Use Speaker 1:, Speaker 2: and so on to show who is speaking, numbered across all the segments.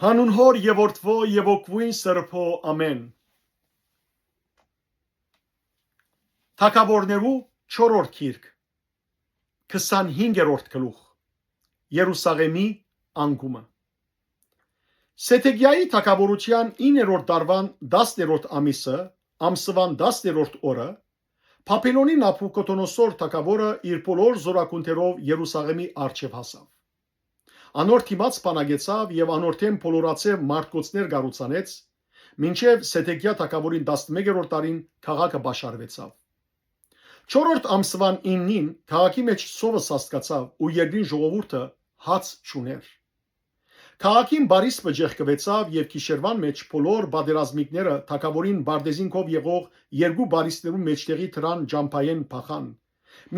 Speaker 1: Հանուն հոր եւ որդվո եւ օգվույն սրբո ամեն։ Թագավորներու 4-րդ գիրք 25-րդ գլուխ Երուսաղեմի անկումը։ Սեթեգիայի թագավորության 9-րդ դարվան 10-րդ ամիսը ամսվան 10-րդ օրը Բաբելոնի Նաբուկոդոնոսոր թագավորը իր բոլոր զորակուններով Երուսաղեմի առջև հասավ։ Անոր դիմաց բանագեցավ եւ անորթեն բոլորացև մարտկոցներ գառուցանեց, մինչև Սեթեգիա թագավորին 11-րդ տարին քաղաքը բաշարվեցավ։ 4-րդ ամսվան 9-ին քաղաքի մեջ սովը սաստկացավ ու երկրին ժողովուրդը հաց չուներ։ Քաղաքին բարիսպը ջեղկվեցավ եւ գիշերվան մեջ բոլոր բادرազմիկները թագավորին բարդեզինքով եղող երկու բարիսպներու մեջտեղի դրան ջամփայեն փախան,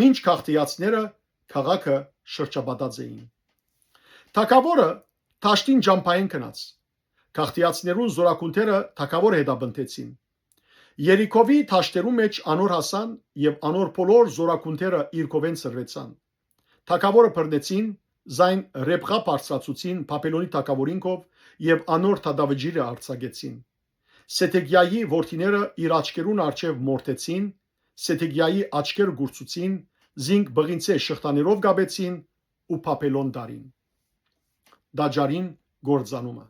Speaker 1: մինչ քաղաքացիները քաղաքը շրջապատած էին։ Թագավորը Թաշտին ջամփային գնաց։ Քաղաքացիներու զորակունները թագավորը հետապնդեցին։ Երիկովի թաշտերու մեջ անոր հասան եւ անոր բոլոր զորակունները իր կողեն սրվեցան։ Թագավորը բռնեցին, զայն Ռեբղա բարձրացուցին Բաբելոնի թագավորինքով եւ անոր թադավջիրը արձակեցին։ Սեթեգիայի որդիները իր աչքերուն առջև մորթեցին, Սեթեգիայի աչքերը գուրցուցին, զինք բղինցե շղթաներով գաբեցին ու Բաբելոն դարին։ Դաջարին գործանումը։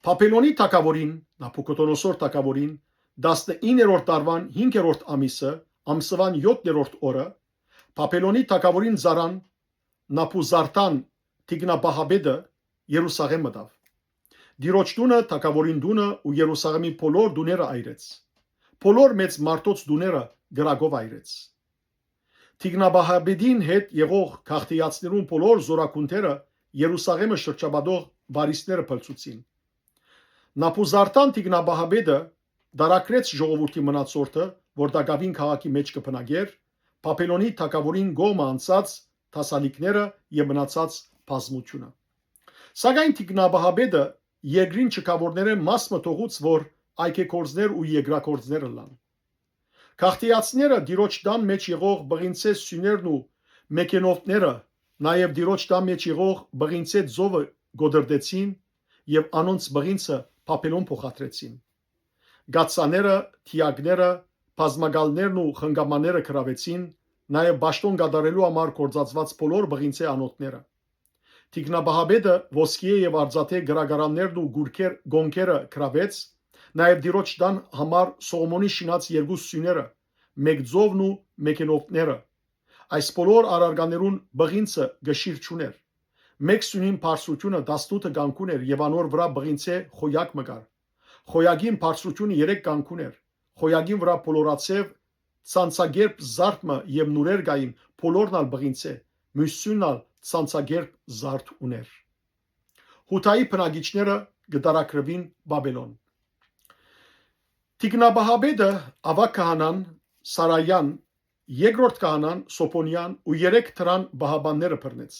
Speaker 1: Բաբելոնի թագավորին Նաբուկոդոնոսոր թագավորին 19-րդ տարվան 5-րդ ամիսը ամսվան 7-րդ օրը Բաբելոնի թագավորին Զարան Նապուզարտան Տիգնաբահաբեդը Երուսաղեմ մտավ։ Դիրոջ դունը թագավորին դունը ու Երուսաղեմի բոլոր դուները այրեց։ Բոլոր մեծ մարտոց դուները գրագով այրեց։ Տիգնաբահաբեդին հետ եղող քաղաքացիներուն բոլոր զորակունները Երուսաղեմը շրջապատող բարիսները փլցուցին։ Նապուզարտան Տիգնաբահաբեդը դարակրեց ժողովրդի մնացորդը, որ դակավին քաղաքի մեջ կբնակեր, Բաբելոնի թագավորին գոմը անցած թասալիկները եւ մնացած բազմությունը։ Սակայն Տիգնաբահաբեդը երկրին չկավորները մասը թողուց, որ այգեքորձներ ու երկրակորձներ լան։ Քաղաքացիները դիրոջ դան մեջ եղող բղինցե սյուներն ու մեքենովները, նաեւ դիրոջ դան մեջ եղող բղինցե ձովը գոդրդեցին եւ անոնց բղինցը Բաբելոն փոխադրեցին։ Գացաները, թիակները, բազմագալներն ու խնգամաները գրավեցին, նաև ճաշտոն գդարելու համար կործածված բոլոր բղինցե անոթները։ Տիգնաբահաբեդը ոսկիե եւ արծաթե գրագարաններն ու գոնքերը գրավեց, նաև դիրոջ դան համար Սողոմոնի շինած երկու սյուները, մեկ ձովն ու մեքենովները։ Այս բոլոր արարկաներուն բղինցը գշիր չուներ։ Մեկ սյունին բարձրությունը 18 գանքուն էր եւ անոր վրա բղինցե խոյակ մգար։ Խոյագին բարձրությունը 3 գանքուն էր։ Խոյագին վրա բոլորացև ցանցագերբ զարդմը եւ նուրեր գային բոլորնալ բղինցե, մյուսյունալ ցանցագերբ զարդ ուներ։ Հութայի բնակիչները գդարակրվին Բաբելոն։ Տիգնաբահաբեդը ավակ քահանան Սարայան, երկրորդ քահանան Սոփոնյան ու 3 թրան բահաբանները բռնեց։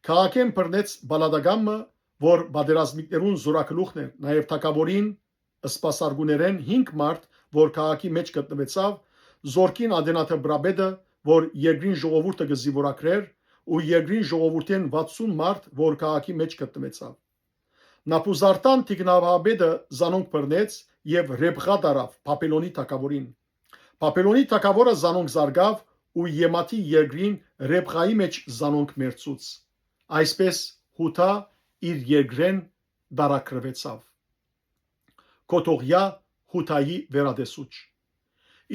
Speaker 1: Քաղաքեն բռնեց Բալադագամը, որ բادرազմիկներուն զորակլուխն էր, նաև թագավորին սպասարգուներեն 5 մարդ, որ քաղաքի մեջ գտնվեցավ, Զորքին Ադենաթեբրաբեդը, որ երկրին ժողովուրդը գզիվորակրեր, ու երկրին ժողովուրդեն 60 մարդ, որ քաղաքի մեջ գտնվեցավ։ Նապուզարտան Տիգնաբահաբեդը զանոնք բռնեց եւ Ռեբղա դարավ Բաբելոնի թագավորին։ Բաբելոնի թագավորը զանոնք զարգավ ու Եմաթի երկրին Ռեբղայի մեջ զանոնք մերցուց։ Այսպես Հութա իր երկրեն դարակրվեցավ։ Կոտողյա Հութայի վերադեսուչ։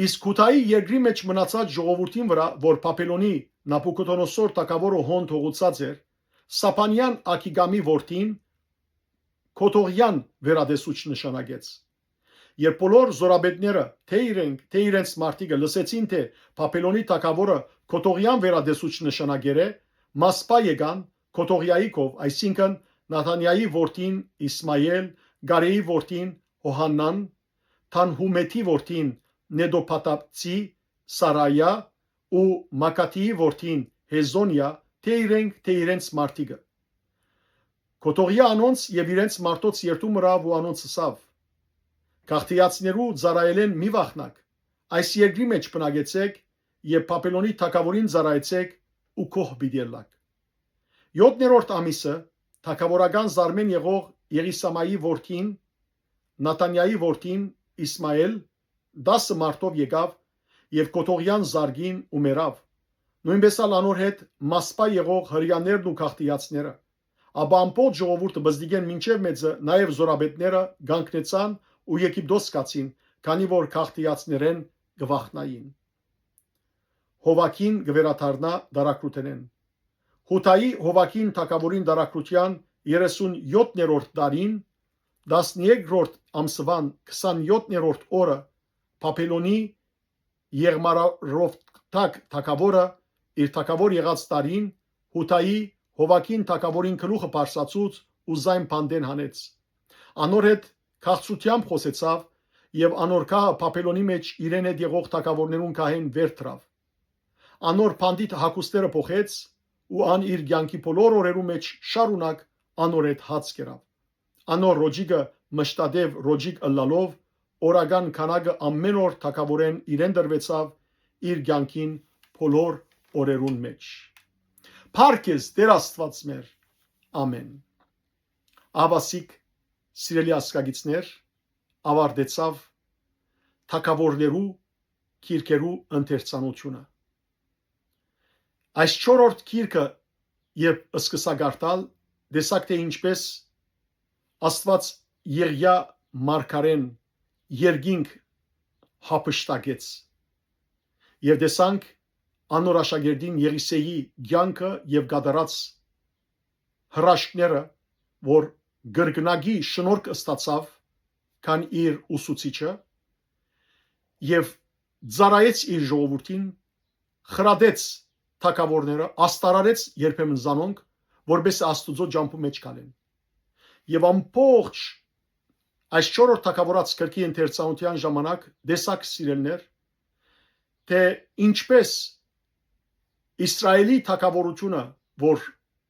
Speaker 1: Իսկ Հութայի երկրի մեջ մնացած ժողովրդին վրա, որ Բաբելոնի Նաբուկոդոնոսոր թագավորը հոն թողուցած էր, Սապանյան Ակիգամի որդին Կոտողյան վերադեսուչ նշանակեց։ Երբ բոլոր զորաբեդները թե իրենց մարտիկը լսեցին, թե Բաբելոնի թագավորը Կոտողյան վերադեսուչ նշանագեր է, մասպա եկան Կոտողյայի կով, այսինքն Նաթանիայի որդին Իսմայել, Գարեի որդին Հոհանան, Թանհումեթի որդին Նեդոփատապցի Սարայա ու Մակաթիի որդին Հեզոնիա, թե իրենց մարտիկը։ Կոտողյա անոնց եւ իրենց մարտոց երթու մրավ ու անոնց սավ։ Քաղաքացիներու ծառայելեն մի վախնակ, այս երկրի մեջ բնակեցեք եւ Բաբելոնի թագավորին ծառայեցեք ու կող բիդելակ։ 7-րդ ամիսը թագավորական զարմեն եղող Եղիսամայի որդին, Նատանյայի որդին Իսմայել 10 մարդով եկավ եւ կոթողյան զարգին ու մերավ, նույնպես անոր հետ մասպա եղող հրյաներն ու քաղտիացները, ապա ամբողջ ժողովուրդը բզդիգեն մինչև մեծը, նաեւ զորաբետները գանկնեցան ու Եգիպտոս կացին, քանի որ քաղտիացներեն գվախնային։ Հովակին գվերաթարնա դարակրութենեն։ Հութայի Հովակին թագավորին դարակրության 37-րդ տարին 13-րդ ամսվան 27-րդ օրը Բաբելոնի Եղմարովթակ թագավորը իր թագավոր եղած տարին Հութայի Հովակին թագավորին գլուխը բարձրացուց ու զայն փանդեն հանեց։ Անոր հետ քաղցրությամբ խոսեցավ եւ անոր քահը Բաբելոնի մեջ իրեն հետ եղող թագավորներուն քահեն վեր դրավ։ Անոր փանդի հակուստերը փոխեց ու ան իր ցանկի բոլոր օրերու մեջ շարունակ անոր հետ հաց կերավ։ Անոր ռոջիկը մշտադև ռոջիկ ըլլալով օրական քանակը ամեն օր թագավորեն իրեն դրվեցավ իր ցանկին բոլոր օրերուն մեջ։ Փառքես Տեր Աստված մեր, ամեն։ Ավասիկ սիրելի ասկագիցներ, ավարտեցավ թագավորներու քիրքերու ընթերցանությունը։ Այս 4-րդ քիրքը երբ սկսա գարտալ, դեսակ թե ինչպես Աստված Եղիա մարգարեն երկինք հապշտակեց եւ դեսանք անոր աշակերտին Եղիսեի ցանկը եւ գադարած հրաշքները, որ գրգնագի շնորհք ստացավ քան իր ուսուցիչը եւ ծառայեց իր ժողովրդին, խրադեց թագավորները, աստարարեց երբեմն զանոնք, որպես Աստուծո ջամփու մեջ գալեն։ Եվ ամբողջ այս 4-րդ թագավորած քրքի ընթերցանության ժամանակ դեսակ սիրելներ, թե ինչպես Իսրայելի թագավորությունը, որ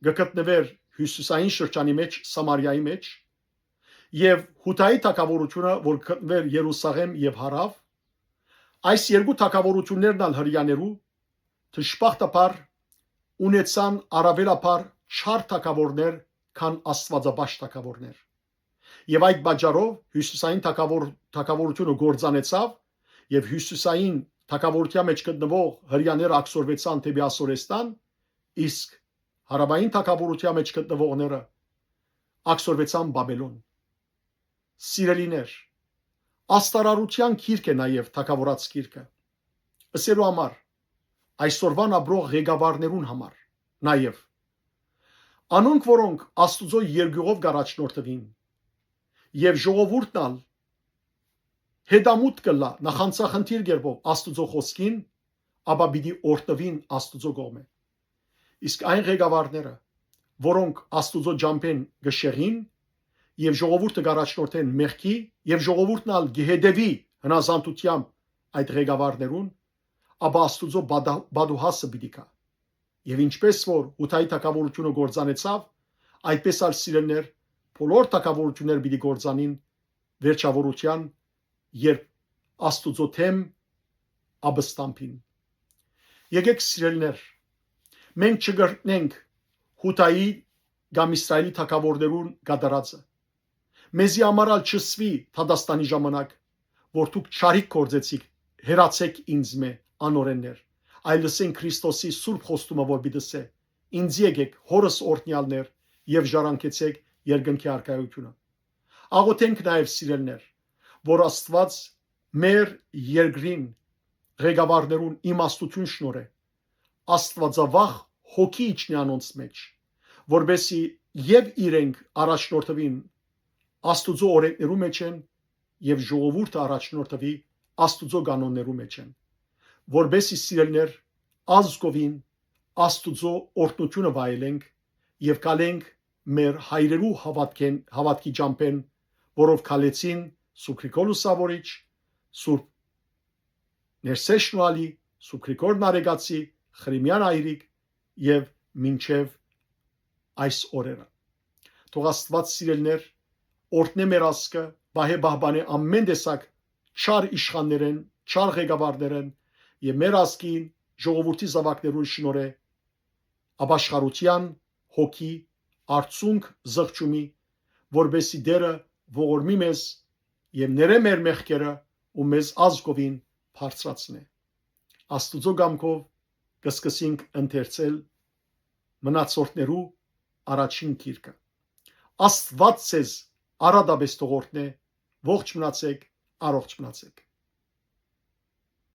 Speaker 1: գտնվեր հյուսիսային շրջանի մեջ, Սամարիայի մեջ, եւ Հութայի թագավորությունը, որ գտնվեր Երուսաղեմ եւ հարավ, այս երկու թագավորություններն ալ հрьяաներու դժբախտաբար ունեցան առավելաբար չար թագավորներ, քան աստվածաբաշխ թագավորներ։ Եվ այդ պատճառով հյուսիսային թագավորությունը գործանեցավ եւ հյուսիսային թագավորության մեջ գտնվող հрьяաները ակսորվեցան թեպի Ասորեստան, իսկ հարավային թագավորության մեջ գտնվողները ակսորվեցան Բաբելոն։ Սիրելիներ, աստարարության քիրք է նաեւ թագավորած քիրքը։ Ըսելու համար այսօրվան ապրող ղեկավարներուն համար նաեւ անոնք, որոնք Աստուծո երկյուղով գարաչնորթվին եւ ժողովուրդն ալ հետամուտ կլա նախանցախնդիր գերբով Աստուծո խոսքին, ապա պիտի օրտնվին Աստուծո կողմը։ Իսկ այն ղեկավարները, որոնք Աստուծո ջամփեն գշեղին եւ ժողովուրդը գարաչնորթեն մեղքի եւ ժողովուրդն ալ գեհդեվի հնազանդությամբ այդ ղեկավարներուն, ապա Աստուծո բադուհասը պիտի կա։ Եվ ինչպես որ Հութայի թագավորությունը գործանեցավ, այդպես ալ սիրելներ բոլոր թագավորություններ պիտի գործանին վերջավորության, երբ Աստուծո թեմ աբստամփին։ Եկեք սիրելներ, մենք չգրտնենք Հութայի կամ Իսրայելի թագավորներուն գադարածը։ Մեզի ամարալ չսվի Թադաստանի ժամանակ, որ դուք չարիք գործեցիք, հերացեք ինձ մե անօրեններ, այլ լսենք Քրիստոսի սուրբ խոստումը, որ բիդսե, ինձ եկեք հորս օրտնյալներ եւ ժառանգեցեք երկնքի արքայությունը։ Աղոթենք նաեւ սիրելներ, որ Աստված մեր երկրին ղեկավարներուն իմաստություն շնորհե, Աստվածավախ հոգի իջնի անոնց մեջ, որբեսի եւ իրենք առաջնորդվին Աստուծո օրենքներու մեջ են եւ ժողովուրդը առաջնորդվի Աստուծո կանոններու մեջ են, որբեսի սիրելներ ազգովին Աստուծո օրհնությունը վայելենք եւ կալենք մեր հայրերու հավատքի ջամփեն, որով քալեցին Սուրբ Գրիգոր Սավորիչ, Սուրբ Ներսեշնուալի, Սուրբ Գրիգոր Նարեգացի, Խրիմյան Այրիկ եւ մինչև այս օրերը։ Թող Աստված սիրելներ օրհնե մեր ազգը, բահե բահբանե ամեն տեսակ չար իշխաններեն, չար ղեկավարներեն եւ մեր ազգին ժողովրդի զավակներուն շնորհե ապաշխարության հոգի, արցունք զղջումի, որբեսի դերը ողորմի մեզ եւ ներե մեր մեղքերը ու մեզ ազգովին բարձրացնե։ Աստուծո գամքով կսկսենք ընթերցել մնացորդներու առաջին գիրքը։ Աստված ձեզ արադաբես թողորտնե, ողջ մնացեք, առողջ մնացեք։